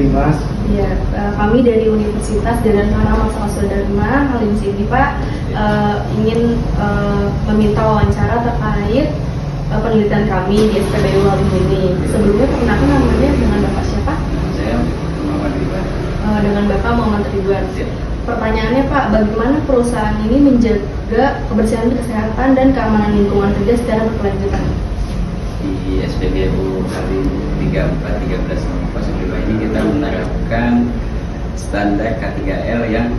diri Mas? Iya, kami dari Universitas Jadanmara Mas Dharma Halim Sini Pak ingin meminta wawancara terkait penelitian kami di SPBU Halim ini. Sebelumnya perkenalkan namanya dengan Bapak siapa? Saya Muhammad Ridwan. Dengan Bapak Muhammad Ridwan. Pertanyaannya Pak, bagaimana perusahaan ini menjaga kebersihan kesehatan dan keamanan lingkungan kerja secara berkelanjutan? Di SPBU Halim 3413 nomor 05 ini kita menerapkan standar K3L yang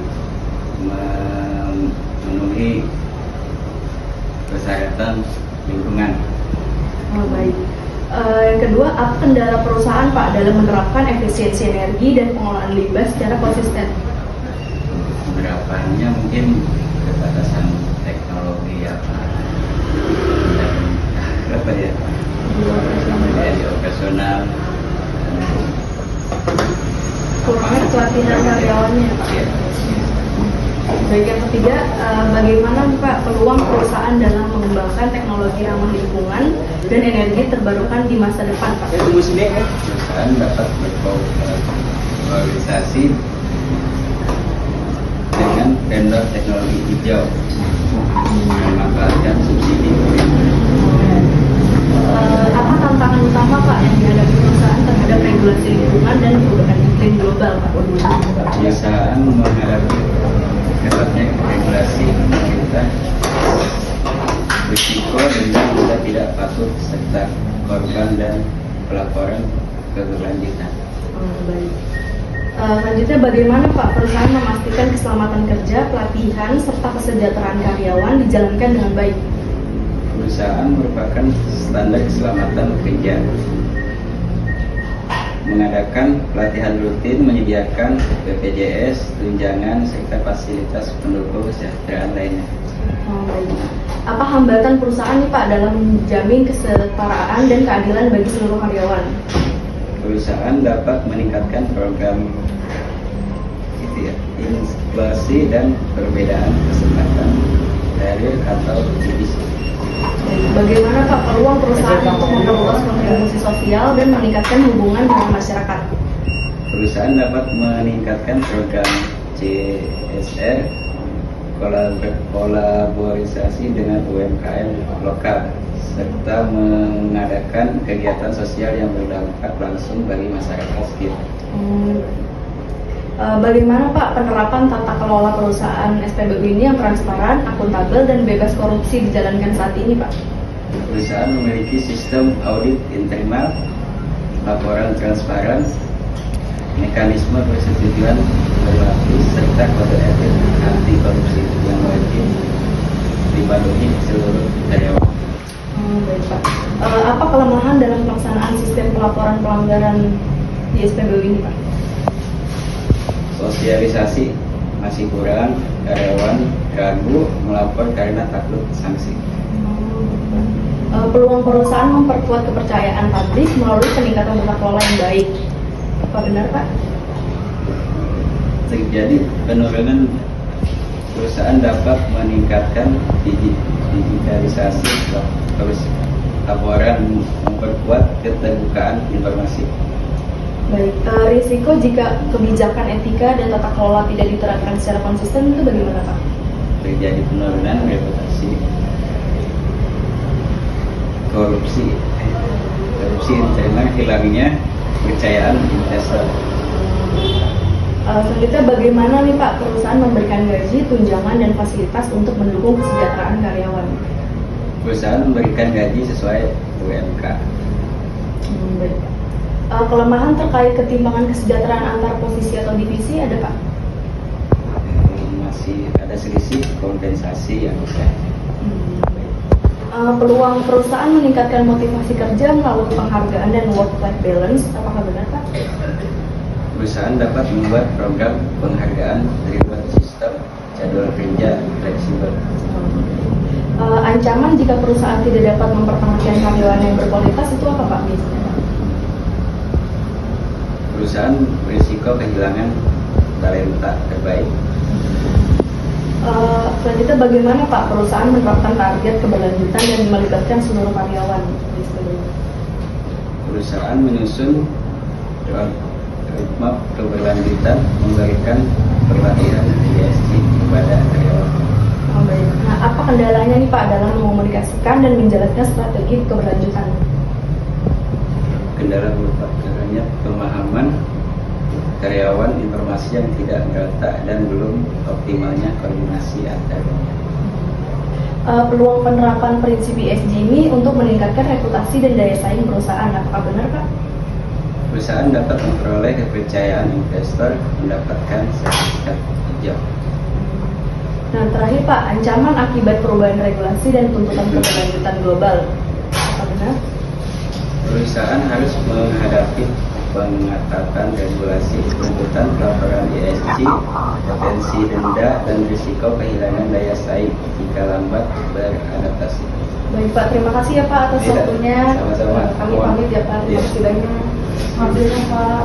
memenuhi persyaratan lingkungan. Oh, baik. Yang kedua, apa kendala perusahaan Pak dalam menerapkan efisiensi energi dan pengelolaan limbah secara konsisten? Penerapannya mungkin keterbatasan teknologi dan apa ya? Di operasional. Kurangnya pelatihan karyawannya Pak. Ya. Baik, yang ketiga, bagaimana Pak peluang perusahaan dalam mengembangkan teknologi ramah lingkungan dan energi terbarukan di masa depan Pak? Perusahaan dapat berkolaborasi dengan vendor teknologi hijau memanfaatkan subsidi pemerintah. Apa tantangan utama Pak yang dihadapi perusahaan terhadap regulasi lingkungan dan perubahan iklim global Pak? Perusahaan menghadapi ketatnya regulasi pemerintah, risiko dengan kita tidak patuh serta korban dan pelaporan keberlanjutan. Baik. Selanjutnya, bagaimana Pak perusahaan memastikan keselamatan kerja, pelatihan, serta kesejahteraan karyawan dijalankan dengan baik? Perusahaan merupakan standar keselamatan kerja, mengadakan pelatihan rutin, menyediakan BPJS, tunjangan, serta fasilitas pendukung kesejahteraan lainnya. Baik. Apa hambatan perusahaan nih Pak dalam menjamin kesetaraan dan keadilan bagi seluruh karyawan? Perusahaan dapat meningkatkan program inklusi dan perbedaan kesempatan karir atau divisi. Bagaimana Pak peluang perusahaan untuk memperluas kontribusi sosial dan meningkatkan hubungan dengan masyarakat? Perusahaan dapat meningkatkan program CSR, kolaborasi dengan UMKM lokal, serta mengadakan kegiatan sosial yang berdampak langsung bagi masyarakat sekitar. Bagaimana Pak penerapan tata kelola perusahaan SPBU ini yang transparan, akuntabel, dan bebas korupsi dijalankan saat ini Pak? Perusahaan memiliki sistem audit internal, laporan transparan, mekanisme persetujuan berlapis, serta kode etik anti korupsi yang wajib dipatuhi seluruh karyawan. Baik Pak. Apa kelemahan dalam pelaksanaan sistem pelaporan pelanggaran di SPBU ini Pak? Sosialisasi masih kurang, karyawan ragu melapor karena takut sanksi. Peluang perusahaan memperkuat kepercayaan publik melalui peningkatan tata kelola yang baik. Apa benar Pak? Terjadi penurunan, perusahaan dapat meningkatkan digitalisasi terus laporan, memperkuat keterbukaan informasi. Baik, risiko jika kebijakan etika dan tata kelola tidak diterapkan secara konsisten itu bagaimana Pak? Terjadi penurunan reputasi, korupsi internal, hilangnya kepercayaan investor. Selanjutnya, bagaimana nih Pak perusahaan memberikan gaji, tunjangan, dan fasilitas untuk mendukung kesejahteraan karyawan? Perusahaan memberikan gaji sesuai UMK. Baik Pak. Kelemahan terkait ketimpangan kesejahteraan antar posisi atau divisi ada Pak? Masih ada selisih kompensasi yang besar. Peluang perusahaan meningkatkan motivasi kerja melalui penghargaan dan work-life balance, apakah benar Pak? Perusahaan dapat membuat program penghargaan berbuat sistem jadwal kerja fleksibel. Ancaman jika perusahaan tidak dapat mempertahankan karyawan yang berkualitas itu apa Pak biasanya? Perusahaan berisiko kehilangan talenta terbaik. Selanjutnya, bagaimana Pak perusahaan menerapkan target keberlanjutan dan melibatkan seluruh karyawan? Perusahaan menyusun roadmap keberlanjutan memberikan pelatihan ESG kepada karyawan. Oh, baik. Nah, apa kendalanya nih Pak dalam mengkomunikasikan dan menjalankan strategi keberlanjutan? Kendala berupa kurangnya pemahaman karyawan, informasi yang tidak merata, dan belum optimalnya koordinasi antaranya. Peluang penerapan prinsip ESG ini untuk meningkatkan reputasi dan daya saing perusahaan, apakah benar Pak? Perusahaan dapat memperoleh kepercayaan investor, mendapatkan sertifikat hijau. Nah, terakhir Pak, ancaman akibat perubahan regulasi dan tuntutan keberlanjutan global, apakah benar? Perusahaan harus menghadapi pengetatan regulasi, tuntutan pelaporan ESG, potensi denda, dan risiko kehilangan daya saing jika lambat beradaptasi. Baik Pak, terima kasih ya Pak atas Tidak, waktunya. sama-sama. Kami pamit ya Pak, terima kasih banyak. Maaf ya Pak.